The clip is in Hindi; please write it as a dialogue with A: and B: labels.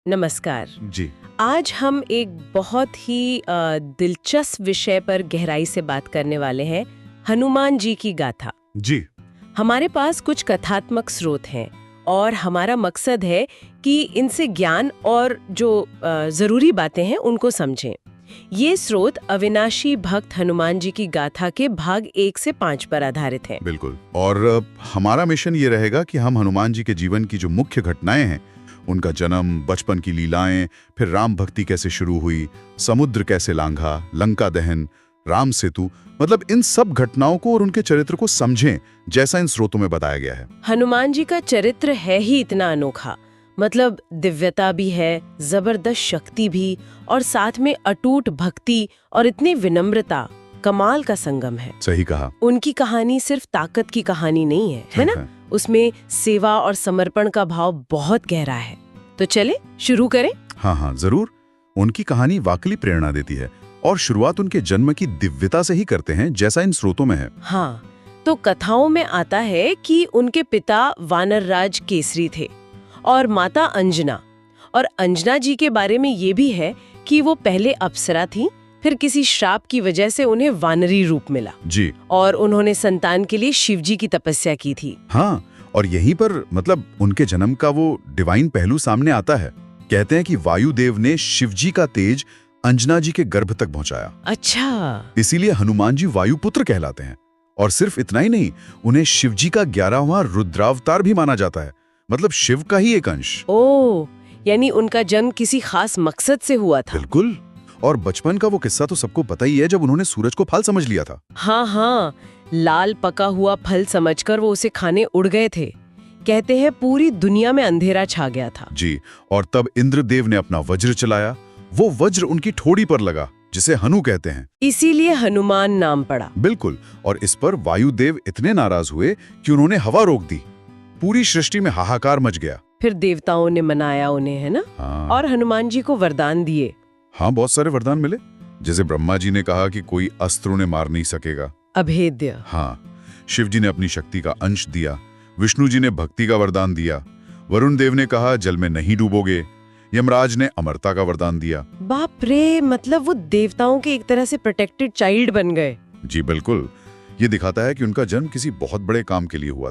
A: नमस्कार
B: जी।
A: आज हम एक बहुत ही दिलचस्प विषय पर गहराई से बात करने वाले हैं, हनुमान जी की गाथा।
B: जी।
A: हमारे पास कुछ कथात्मक स्रोत हैं और हमारा मकसद है कि इनसे ज्ञान और जो जरूरी बातें हैं उनको समझें। ये स्रोत अविनाशी भक्त हनुमान जी की गाथा के भाग 1 से 5 पर आधारित हैं।
B: बिल्कुल। और हमारा मिशन ये रहेगा कि हम हनुमान जी के जीवन की जो मुख्य घटनाएं हैं, उनका जन्म, बचपन की लीलाएं, फिर राम भक्ति कैसे शुरू हुई, समुद्र कैसे लांघा, लंका दहन, राम सेतु, मतलब इन सब घटनाओं को और उनके चरित्र को समझें, जैसा इन स्रोतों में बताया गया है।
A: हनुमान जी का चरित्र है ही इतना अनोखा, मतलब दिव्यता भी है, जबरदस्त शक्ति भी, और साथ में अटूट भक्ति और इतनी विनम्रता, कमाल का संगम है।
B: सही कहा।
A: उनकी कहानी सिर्फ ताकत की कहानी नहीं है ना? उसमें सेवा और समर्पण का भाव बहुत गहरा है। तो चले शुरू करें।
B: हाँ, जरूर। उनकी कहानी वाकई प्रेरणा देती है और शुरुआत उनके जन्म की दिव्यता से ही करते हैं, जैसा इन स्रोतों में है।
A: हाँ, तो कथाओं में आता है कि उनके पिता वानरराज केसरी थे और माता अंजना। और अंजना जी के बारे में ये भी है कि वो पहले अप्सरा थी, फिर किसी श्राप की वजह से उन्हें वानरी रूप मिला
B: जी।
A: और उन्होंने संतान के लिए शिव जी की तपस्या की थी।
B: हाँ, और यहीं पर मतलब उनके जन्म का वो डिवाइन पहलू सामने आता है। कहते हैं कि वायुदेव ने शिव जी का तेज अंजना जी के गर्भ तक पहुंचाया।
A: अच्छा,
B: इसीलिए हनुमान जी वायुपुत्र कहलाते हैं। और सिर्फ इतना ही नहीं, उन्हें शिव जी का 11वां रुद्रावतार भी माना जाता है, मतलब शिव का ही एक अंश।
A: ओह, यानी उनका जन्म किसी खास मकसद से हुआ था।
B: बिल्कुल। और बचपन का वो किस्सा तो सबको पता ही है, जब उन्होंने सूरज को फल समझ लिया था।
A: हाँ, लाल पका हुआ फल समझकर वो उसे खाने उड़ गए थे। कहते हैं पूरी दुनिया में अंधेरा छा गया था।
B: जी। और तब इंद्रदेव ने अपना वज्र चलाया। वो वज्र उनकी ठोड़ी पर लगा, जिसे हनु कहते हैं।
A: इसीलिए हनुमान नाम पड़ा।
B: बिल्कुल। और इस पर वायुदेव इतने नाराज हुए कि उन्होंने हवा रोक दी। पूरी सृष्टि में हाहाकार मच गया।
A: फिर देवताओं ने मनाया उन्हें, है ना?
B: हाँ।
A: और हनुमान जी को वरदान दिए।
B: हाँ, बहुत सारे वरदान मिले। जैसे ब्रह्मा जी ने कहा कि कोई अस्त्र उन्हें मार नहीं सकेगा,
A: अभेद्य।
B: हाँ। शिव जी ने अपनी शक्ति का अंश दिया। विष्णु जी ने भक्ति का वरदान दिया। वरुण देव ने कहा जल में नहीं डूबोगे। यमराज ने अमरता का वरदान दिया।
A: बाप रे, मतलब वो देवताओं के एक तरह से प्रोटेक्टेड चाइल्ड बन गए।
B: जी बिल्कुल। ये दिखाता है कि उनका जन्म किसी बहुत बड़े काम के लिए हुआ